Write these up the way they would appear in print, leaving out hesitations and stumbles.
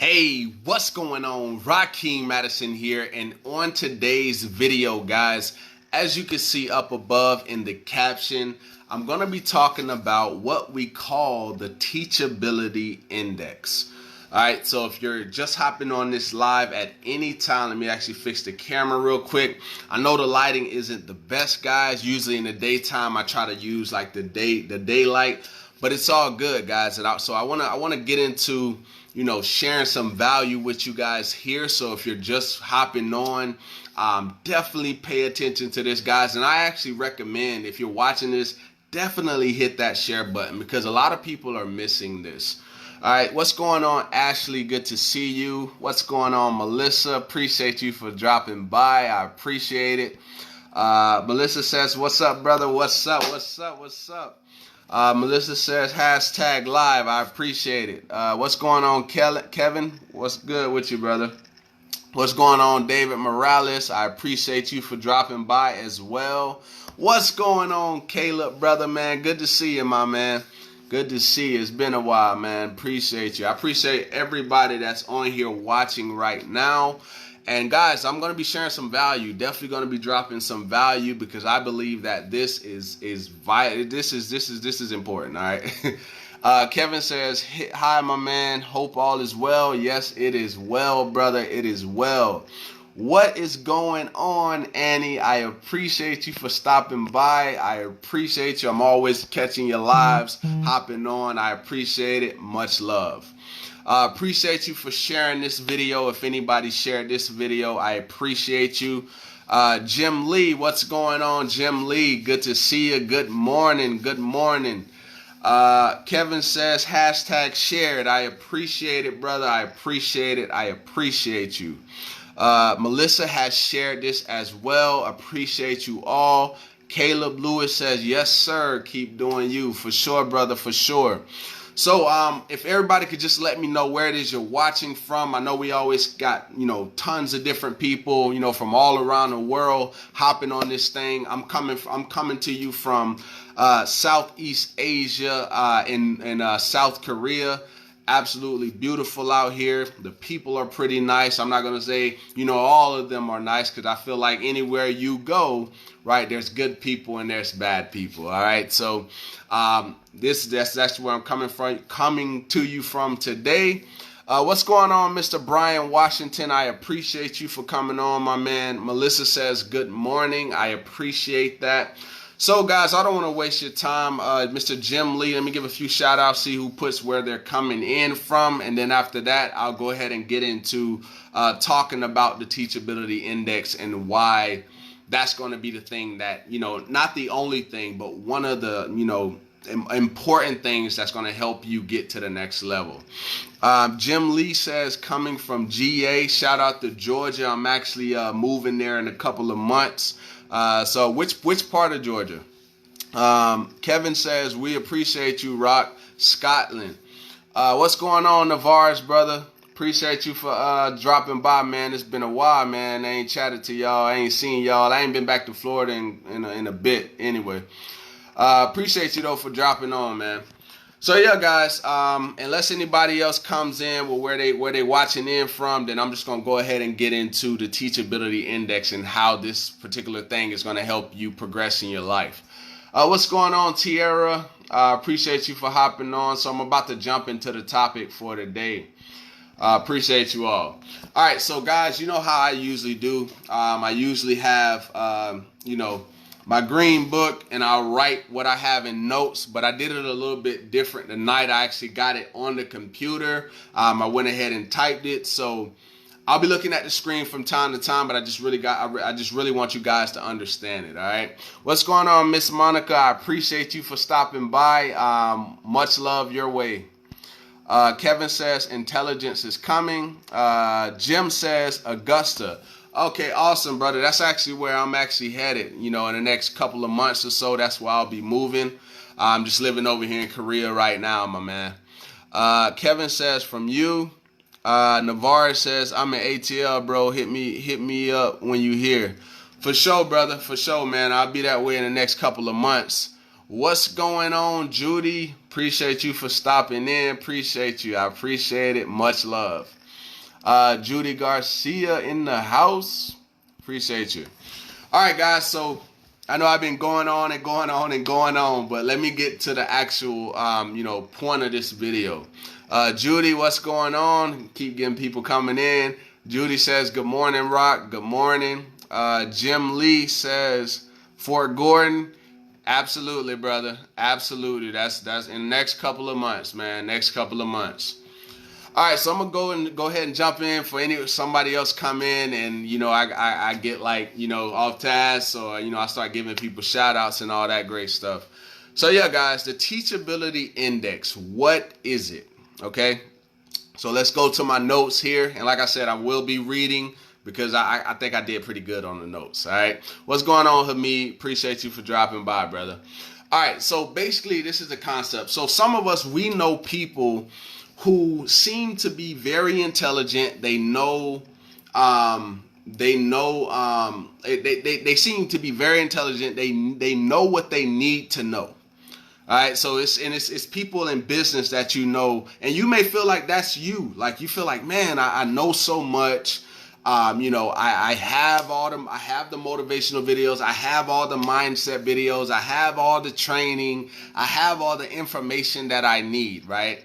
Hey, what's going on? Rakeem Madison here, and on today's video, guys, as you can see up above in the caption, I'm going to be talking about what we call the Teachability Index. All right, so if you're just hopping on this live at any time, let me actually fix the camera real quick. I know the lighting isn't the best, guys. Usually in the daytime, I try to use like the daylight, but it's all good, guys. And so I want to get into sharing some value with you guys here. So if you're just hopping on, definitely pay attention to this, guys. And I actually recommend, if you're watching this, definitely hit that share button because a lot of people are missing this. All right, what's going on, Ashley? Good to see you. What's going on, Melissa? Appreciate you for dropping by. I appreciate it. Melissa says, what's up, brother? What's up? What's up? What's up? Melissa says, hashtag live. I appreciate it. What's going on, Kevin? What's good with you, brother? What's going on, David Morales? I appreciate you for dropping by as well. What's going on, Caleb, brother, man? Good to see you, my man. Good to see you. It's been a while, man. Appreciate you. I appreciate everybody that's on here watching right now. And guys, I'm going to be sharing some value. Definitely going to be dropping some value because I believe that this is vital. This is important. All right. Kevin says, "Hi, my man. Hope all is well." Yes, it is well, brother. It is well. What is going on, Annie? I appreciate you for stopping by. I appreciate you. I'm always catching your lives, hopping on. I appreciate it. Much love. Appreciate you for sharing this video. If anybody shared this video, I appreciate you. Jim Lee, what's going on, Jim Lee? Good to see you. Good morning. Good morning. Kevin says, hashtag shared. I appreciate it, brother. I appreciate it. I appreciate you. Melissa has shared this as well. Appreciate you all. Caleb Lewis says, yes, sir. Keep doing you. For sure, brother. For sure. So if everybody could just let me know where it is you're watching from. I know we always got, tons of different people, from all around the world hopping on this thing. I'm coming to you from Southeast Asia in South Korea. Absolutely beautiful out here. The people are pretty nice. I'm not going to say, all of them are nice because I feel like anywhere you go, right, there's good people and there's bad people. All right. So that's where I'm coming to you from today. What's going on, Mr. Brian Washington? I appreciate you for coming on, my man. Melissa says, good morning. I appreciate that. So, guys, I don't want to waste your time. Mr. Jim Lee, let me give a few shout outs, see who puts where they're coming in from. And then after that, I'll go ahead and get into talking about the Teachability Index and why that's going to be the thing that, not the only thing, but one of the, important things that's going to help you get to the next level. Jim Lee says, coming from GA, shout out to Georgia. I'm actually moving there in a couple of months. So which part of Georgia? Kevin says, we appreciate you, Rock. Scotland. What's going on, Navarres, brother? Appreciate you for dropping by, man. It's been a while, man. I ain't chatted to y'all. I ain't seen y'all. I ain't been back to Florida in a bit anyway. Appreciate you, though, for dropping on, man. So, yeah, guys, unless anybody else comes in with where they watching in from, then I'm just going to go ahead and get into the Teachability Index and how this particular thing is going to help you progress in your life. What's going on, Tierra? Appreciate you for hopping on. So I'm about to jump into the topic for today. Appreciate you all. All right, so, guys, you know how I usually do. I usually have, my green book, and I'll write what I have in notes, but I did it a little bit different tonight. I actually got it on the computer. I went ahead and typed it, so I'll be looking at the screen from time to time, but I just really want you guys to understand it. All right, what's going on, Miss Monica? I appreciate you for stopping by. Much love your way. Kevin says intelligence is coming. Jim says Augusta. Okay, awesome, brother. That's actually where I'm actually headed, in the next couple of months or so. That's where I'll be moving. I'm just living over here in Korea right now, my man. Kevin says, from you. Navarre says, I'm in ATL, bro. Hit me up when you here. For sure, brother. For sure, man. I'll be that way in the next couple of months. What's going on, Judy? Appreciate you for stopping in. Appreciate you. I appreciate it. Much love. Judy Garcia in the house. Appreciate you. All right, guys. So I know I've been going on and going on and going on, but let me get to the actual, point of this video. Judy, what's going on? Keep getting people coming in. Judy says, good morning, Rock. Good morning. Jim Lee says, Fort Gordon. Absolutely, brother. Absolutely. That's in the next couple of months, man. Next couple of months. All right, so I'm gonna go ahead and jump in for somebody else come in and I get off task, or I start giving people shout outs and all that great stuff. So yeah, guys, the Teachability Index, what is it? Okay, so let's go to my notes here, and like I said, I will be reading because I think I did pretty good on the notes. All right, what's going on, Hamid? Appreciate you for dropping by, brother. All right, so basically this is the concept. So some of us, we know people who seem to be very intelligent. They know, they seem to be very intelligent. They know what they need to know. All right, so it's people in business that and you may feel like that's you. Like you feel like, man, I know so much. I have the motivational videos. I have all the mindset videos. I have all the training. I have all the information that I need, right?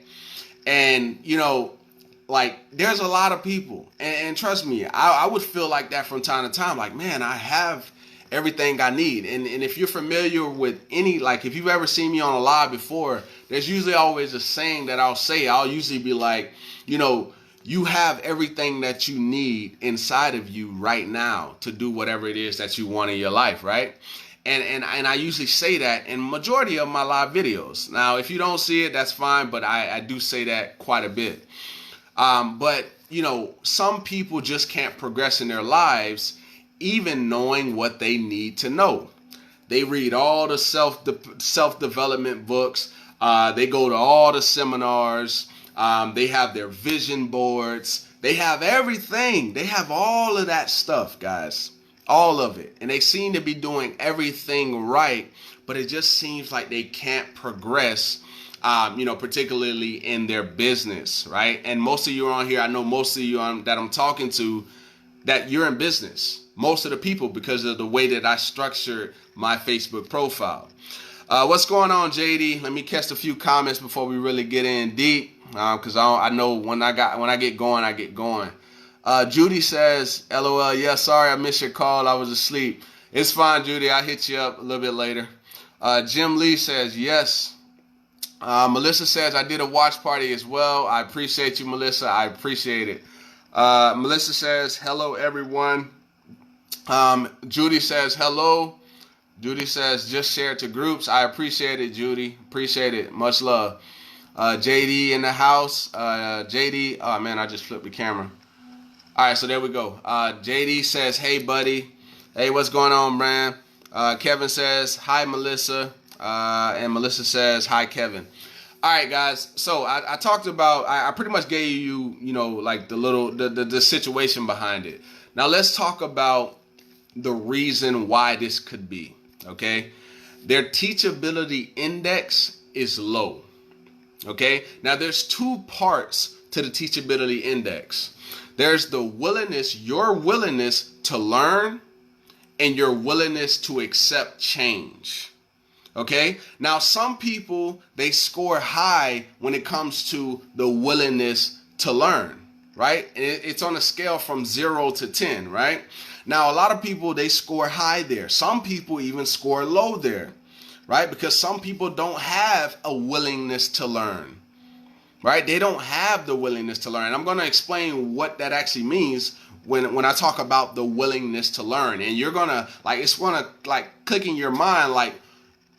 And, there's a lot of people, and trust me, I would feel like that from time to time. Like, man, I have everything I need. And if you're familiar with if you've ever seen me on a live before, there's usually always a saying that I'll say. I'll usually be like, you have everything that you need inside of you right now to do whatever it is that you want in your life, right? And I usually say that in majority of my live videos. Now, if you don't see it, that's fine, but I do say that quite a bit. But some people just can't progress in their lives even knowing what they need to know. They read all the self-development books. They go to all the seminars. They have their vision boards. They have everything. They have all of that stuff, guys. All of it. And they seem to be doing everything right, but it just seems like they can't progress, particularly in their business, right? And most of you on here, I know most of you that I'm talking to, that you're in business. Most of the people, because of the way that I structured my Facebook profile. What's going on, JD? Let me catch a few comments before we really get in deep, because I know when I get going, I get going. Judy says, LOL, yeah, sorry I missed your call. I was asleep. It's fine, Judy. I'll hit you up a little bit later. Jim Lee says, yes. Melissa says, I did a watch party as well. I appreciate you, Melissa. I appreciate it. Melissa says, hello, everyone. Judy says, hello. Judy says, just share it to groups. I appreciate it, Judy. Appreciate it. Much love. JD in the house. JD, oh, man, I just flipped the camera. All right, so there we go. JD says, hey, buddy. Hey, what's going on, man? Kevin says, hi, Melissa. And Melissa says, hi, Kevin. All right, guys. So I talked about, I pretty much gave you, the situation behind it. Now let's talk about the reason why this could be, okay? Their teachability index is low, okay? Now there's two parts to the teachability index. There's the willingness, your willingness to learn, and your willingness to accept change. Okay? Now, some people, they score high when it comes to the willingness to learn, right? And it's on a scale from 0 to 10, right? Now, a lot of people, they score high there. Some people even score low there, right? Because some people don't have a willingness to learn. Right? They don't have the willingness to learn. I'm going to explain what that actually means when I talk about the willingness to learn. And you're going to, it's going to, click in your mind,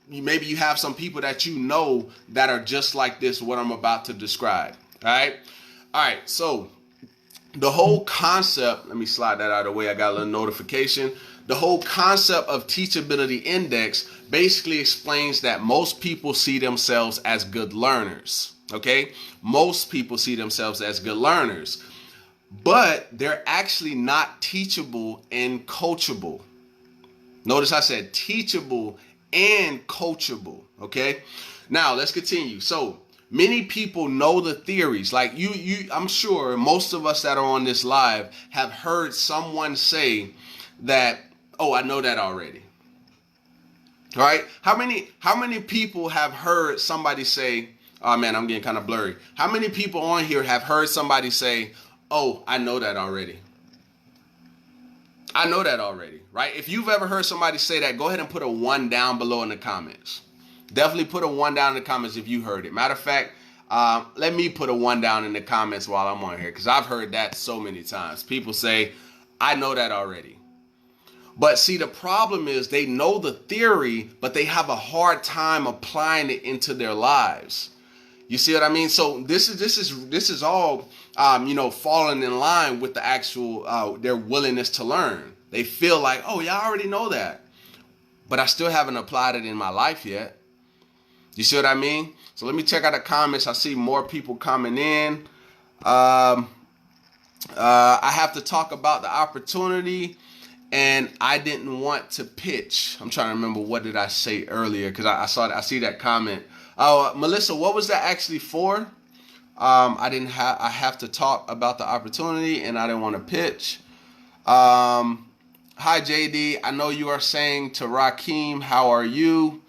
maybe you have some people that that are just like this, what I'm about to describe. All right? All right, so the whole concept, let me slide that out of the way. I got a little notification. The whole concept of Teachability Index basically explains that most people see themselves as good learners. Okay, most people see themselves as good learners, but they're actually not teachable and coachable. Notice I said teachable and coachable. Okay, now let's continue. So Many people know the theories. Like I'm sure most of us that are on this live have heard someone say that, oh, I know that already. All right? How many people have heard somebody say, oh man, I'm getting kind of blurry. How many people on here have heard somebody say, oh, I know that already? I know that already, right? If you've ever heard somebody say that, go ahead and put a 1 down below in the comments. Definitely put a 1 down in the comments if you heard it. Matter of fact, let me put a 1 down in the comments while I'm on here, because I've heard that so many times. People say, I know that already. But see, the problem is they know the theory, but they have a hard time applying it into their lives. You see what I mean? So this is all falling in line with the actual their willingness to learn. They feel like, oh yeah, I already know that, but I still haven't applied it in my life yet. You see what I mean? So let me check out the comments. I see more people coming in. I have to talk about the opportunity, and I didn't want to pitch. I'm trying to remember, what did I say earlier, because I see that comment. Oh, Melissa, what was that actually for? I have to talk about the opportunity, and I didn't want to pitch. Hi, JD. I know you are saying to Rakeem, how are you?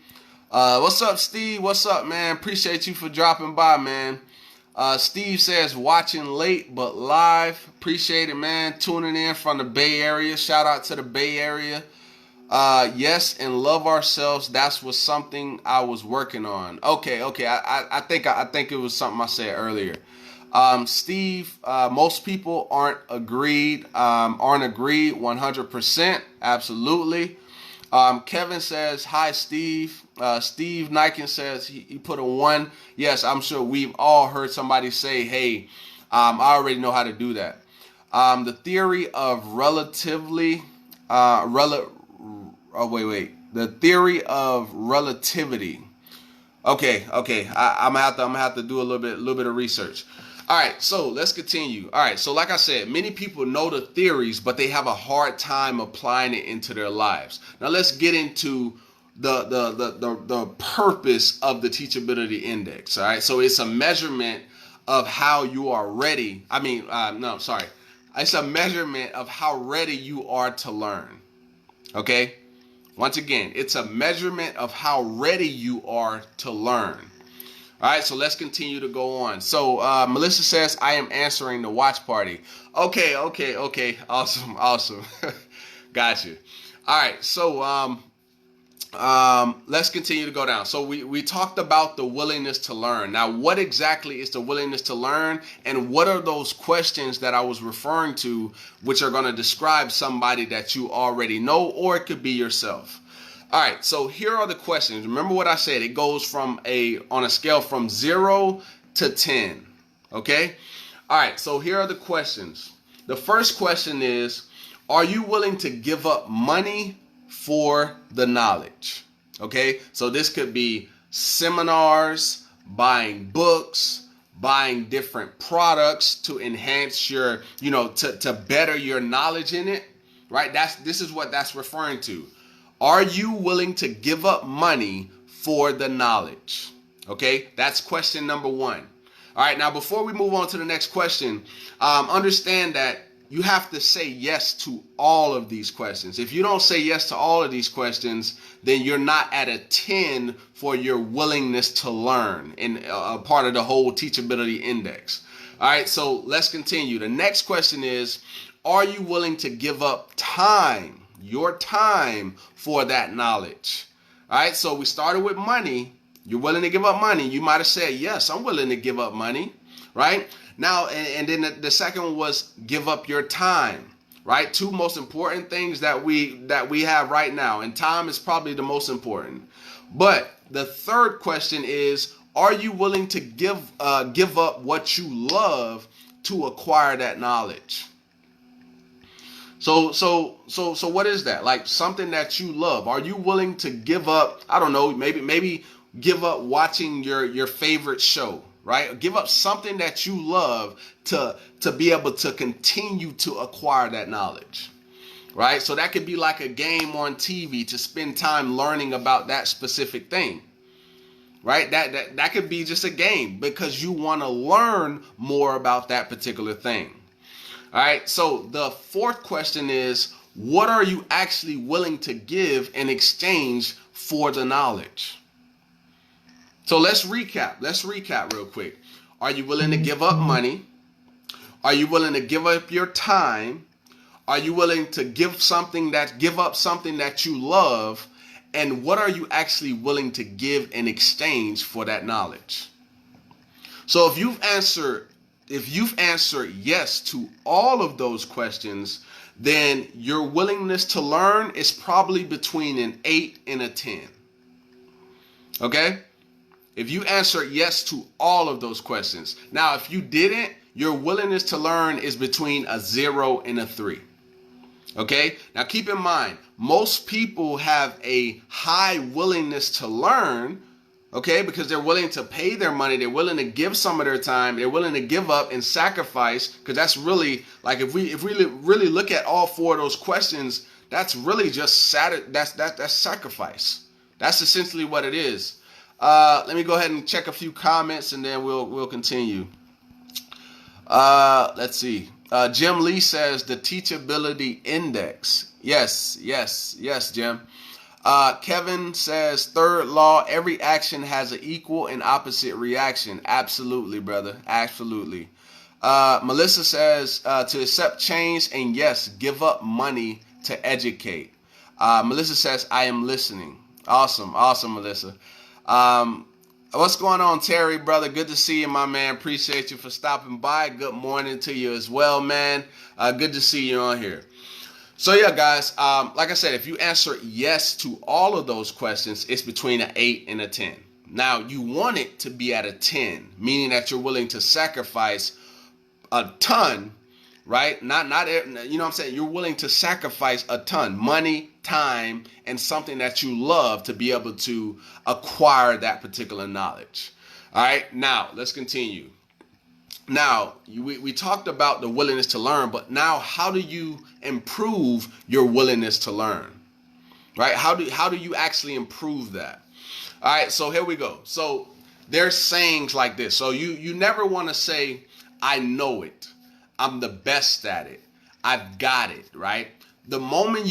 What's up, Steve? What's up, man? Appreciate you for dropping by, man. Steve says, watching late but live. Appreciate it, man. Tuning in from the Bay Area. Shout out to the Bay Area. Yes, and love ourselves. That's was something I was working on. Okay. I think it was something I said earlier. Steve, most people aren't agreed 100%. Absolutely. Kevin says, hi, Steve. Steve Niken says he put a 1. Yes, I'm sure we've all heard somebody say, hey, I already know how to do that. The theory of the theory of relativity. Okay. I'm gonna have to do a little bit of research. All right, so let's continue. All right, so like I said, many people know the theories, but they have a hard time applying it into their lives. Now let's get into the purpose of the Teachability Index. All right, so it's a measurement of how you are ready. It's a measurement of how ready you are to learn. Okay. Once again, it's a measurement of how ready you are to learn. All right, so let's continue to go on. So Melissa says, I am answering the watch party. Okay. Awesome. Gotcha. All right, so let's continue to go down. So we talked about the willingness to learn. Now, what exactly is the willingness to learn? And what are those questions that I was referring to, which are going to describe somebody that you already know, or it could be yourself? All right, so here are the questions. Remember what I said. It goes on a scale from 0 to 10. Okay? All right, so here are the questions. The first question is, are you willing to give up money for the knowledge? Okay? So this could be seminars, buying books, buying different products to enhance your, to better your knowledge in it, right? This is what that's referring to. Are you willing to give up money for the knowledge? Okay, that's question number 1. All right, now before we move on to the next question, understand that you have to say yes to all of these questions. If you don't say yes to all of these questions, then you're not at a 10 for your willingness to learn in a part of the whole Teachability Index. All right, so let's continue. The next question is, are you willing to give up time? Your time for that knowledge. All right, so we started with money. You're willing to give up money. You might have said, yes, I'm willing to give up money, right? Now, and then the second one was give up your time, right? 2 most important things that we have right now, and time is probably the most important. But the third question is, are you willing to give up what you love to acquire that knowledge? So what is that? Like something that you love. Are you willing to give up, I don't know, maybe give up watching your favorite show, right? Give up something that you love to be able to continue to acquire that knowledge, right? So that could be like a game on TV to spend time learning about that specific thing, right? That could be just a game because you want to learn more about that particular thing. All right. So the fourth question is, what are you actually willing to give in exchange for the knowledge? So let's recap. Let's recap real quick. Are you willing to give up money? Are you willing to give up your time? Are you willing to give up something that you love? And what are you actually willing to give in exchange for that knowledge? So if you've answered yes to all of those questions, then your willingness to learn is probably between an 8 and a 10. Okay? If you answered yes to all of those questions. Now, if you didn't, your willingness to learn is between a 0 and a 3. Okay? Now, keep in mind, most people have a high willingness to learn, okay, because they're willing to pay their money. They're willing to give some of their time. They're willing to give up and sacrifice, because that's really, like, if we really look at all four of those questions, that's really just that's sacrifice. That's essentially what it is. Let me go ahead and check a few comments, and then we'll continue. Let's see. Jim Lee says the Teachability Index. Yes, Jim. Kevin says third law, every action has an equal and opposite reaction. Absolutely, brother. Absolutely. Melissa says to accept change and yes, give up money to educate. Melissa says I am listening. Awesome, Melissa. What's going on, Terry, brother? Good to see you, my man. Appreciate you for stopping by. Good morning to you as well, man. Good to see you on here. So yeah, guys, like I said, if you answer yes to all of those questions, it's between an 8 and a 10. Now, you want it to be at a 10, meaning that you're willing to sacrifice a ton, right? Not you know what I'm saying? You're willing to sacrifice a ton, money, time, and something that you love to be able to acquire that particular knowledge. All right, now let's continue. Now, we talked about the willingness to learn, but now how do you improve your willingness to learn? Right? How do you actually improve that? All right, so here we go. So there's sayings like this. So you never want to say, I know it. I'm the best at it. I've got it, right? The moment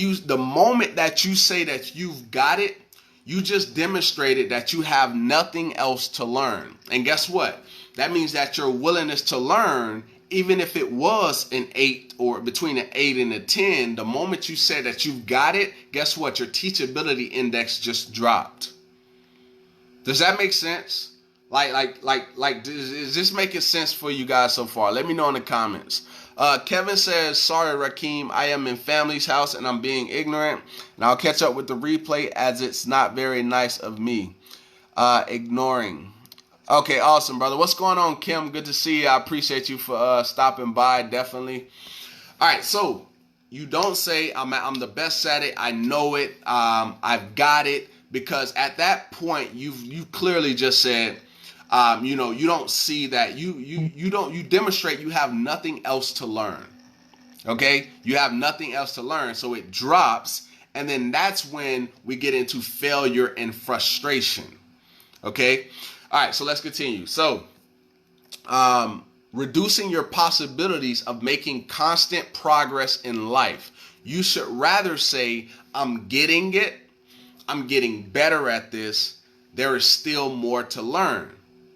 that you say that you've got it, you just demonstrated that you have nothing else to learn. And guess what? That means that your willingness to learn, even if it was an 8 or between an 8 and a 10, the moment you said that you've got it, guess what? Your teachability index just dropped. Does that make sense? Like, is this making sense for you guys so far? Let me know in the comments. Kevin says, sorry, Rakeem, I am in family's house and I'm being ignorant. And I'll catch up with the replay as it's not very nice of me. Ignoring. Okay, awesome, brother. What's going on, Kim? Good to see you. I appreciate you for stopping by, definitely. All right, so you don't say, I'm the best at it. I know it. I've got it. Because at that point, you clearly just said, you don't see that you demonstrate you have nothing else to learn. Okay, you have nothing else to learn, so it drops, and then that's when we get into failure and frustration. Okay, all right, so let's continue. So reducing your possibilities of making constant progress in life. You should rather say, I'm getting it, I'm getting better at this, there is still more to learn.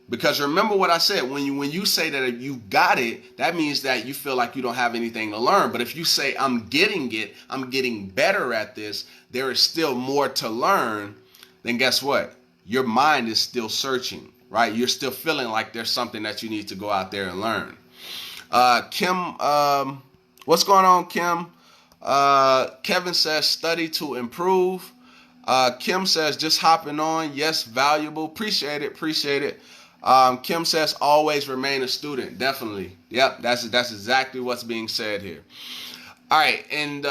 Because remember what I said, when you say that you got it, that means that you feel like you don't have anything to learn. But if you say, I'm getting it, I'm getting better at this, there is still more to learn, then guess what? Your mind is still searching, right? You're still feeling like there's something that you need to go out there and learn. Kim, what's going on, Kim? Kevin says, study to improve. Kim says, just hopping on. Yes, valuable. Appreciate it. Kim says, always remain a student. Definitely. Yep, that's exactly what's being said here. All right, and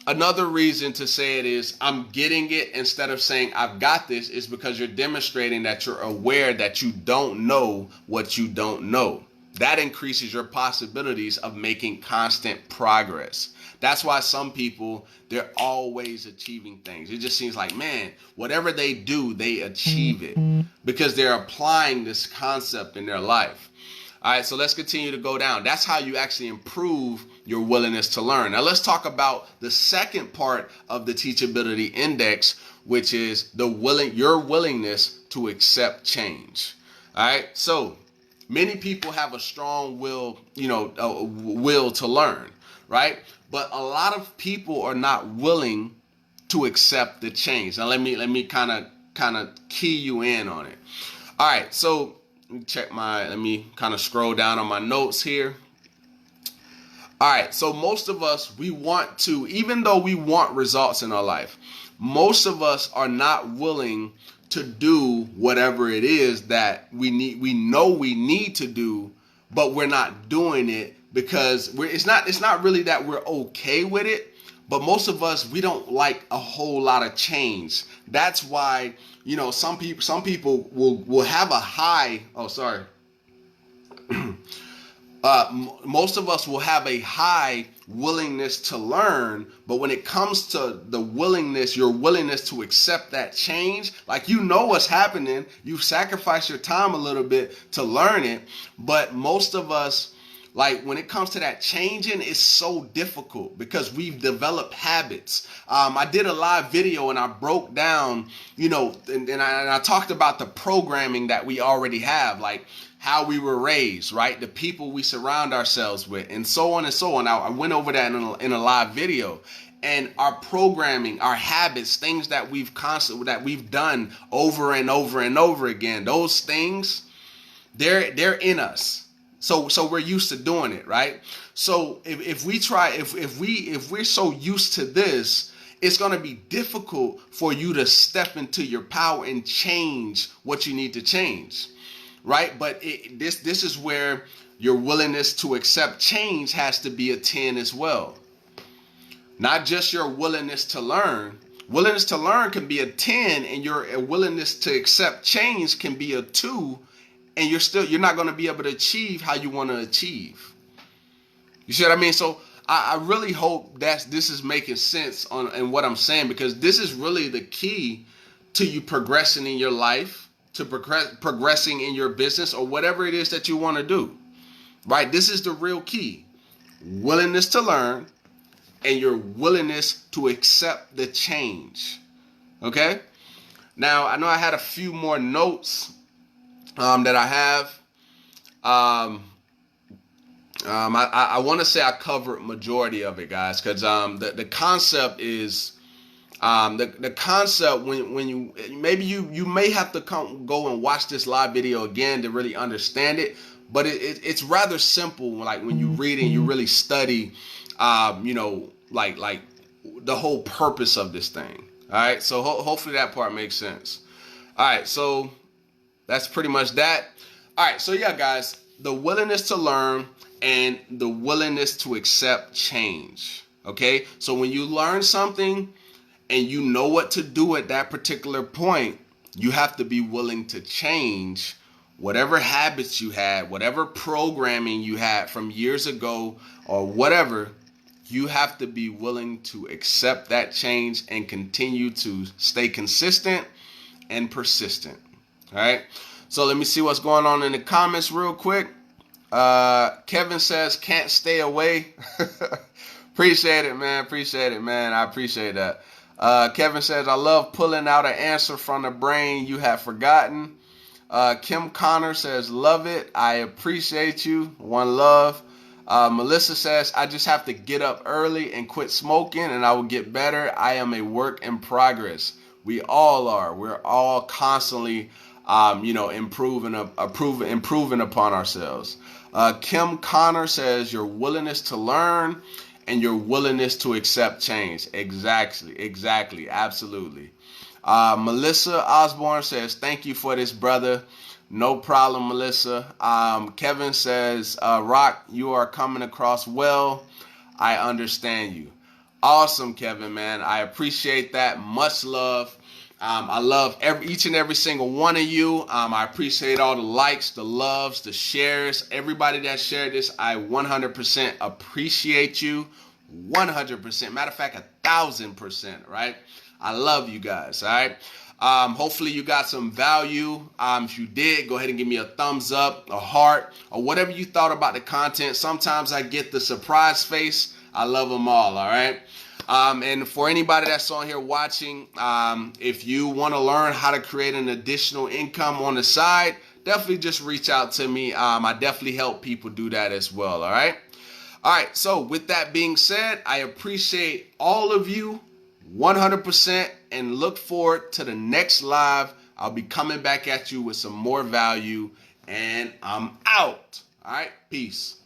another reason to say it is, I'm getting it, instead of saying I've got this, is because you're demonstrating that you're aware that you don't know what you don't know. that increases your possibilities of making constant progress. That's why some people, they're always achieving things. It just seems like, man, whatever they do, they achieve it because they're applying this concept in their life. All right, so let's continue to go down. That's how you actually improve your willingness to learn. Now let's talk about the second part of the Teachability Index, which is your willingness to accept change. All right, so many people have a strong will, will to learn, right? But a lot of people are not willing to accept the change. Now let me kind of key you in on it. All right, so let me kind of scroll down on my notes here. All right, so most of us, we want to, even though we want results in our life, most of us are not willing to do whatever it is that we know we need to do, but we're not doing it because it's not really that we're okay with it, but most of us, we don't like a whole lot of change. That's why, some people will have a high, most of us will have a high willingness to learn, but when it comes to your willingness to accept that change, like what's happening, you've sacrificed your time a little bit to learn it, but most of us, like when it comes to that changing, it's so difficult because we've developed habits. I did a live video and I broke down, and I talked about the programming that we already have, like how we were raised, right? The people we surround ourselves with, and so on and so on. I went over that in a live video. And our programming, our habits, things that we've done over and over and over again, those things, they're in us. So we're used to doing it, right? So if we're so used to this, it's going to be difficult for you to step into your power and change what you need to change, right? But this is where your willingness to accept change has to be a 10 as well. Not just your willingness to learn. Willingness to learn can be a 10, and your willingness to accept change can be a 2. And you're not going to be able to achieve how you want to achieve. You see what I mean? So I really hope this is making sense in what I'm saying, because this is really the key to you progressing in your life, to progressing in your business, or whatever it is that you want to do. Right? This is the real key. Willingness to learn and your willingness to accept the change. Okay? Now, I know I had a few more notes that I have. I want to say I covered majority of it, guys, because the concept is the concept when you may have to go and watch this live video again to really understand it, but it's rather simple. Like when you read and you really study, like the whole purpose of this thing. All right, so hopefully that part makes sense. All right, so that's pretty much that. All right, so yeah, guys, the willingness to learn and the willingness to accept change. Okay, so when you learn something and you know what to do at that particular point, you have to be willing to change whatever habits you had, whatever programming you had from years ago or whatever. You have to be willing to accept that change and continue to stay consistent and persistent. All right, so let me see what's going on in the comments real quick. Kevin says, can't stay away. Appreciate it, man. I appreciate that. Kevin says, I love pulling out an answer from the brain you have forgotten. Kim Connor says, love it. I appreciate you. One love. Melissa says, I just have to get up early and quit smoking and I will get better. I am a work in progress. We all are. We're all constantly improving upon ourselves. Kim Connor says your willingness to learn and your willingness to accept change. Exactly. Absolutely. Melissa Osborne says, thank you for this, brother. No problem, Melissa. Kevin says, Rock, you are coming across well. I understand you. Awesome, Kevin, man. I appreciate that. Much love. I love each and every single one of you. I appreciate all the likes, the loves, the shares. Everybody that shared this, I 100% appreciate you. 100%. Matter of fact, 1,000%, right? I love you guys, all right? Hopefully you got some value. If you did, go ahead and give me a thumbs up, a heart, or whatever you thought about the content. Sometimes I get the surprise face. I love them all right? And for anybody that's on here watching, if you want to learn how to create an additional income on the side, definitely just reach out to me. I definitely help people do that as well, all right? All right, so with that being said, I appreciate all of you 100% and look forward to the next live. I'll be coming back at you with some more value, and I'm out. All right, peace.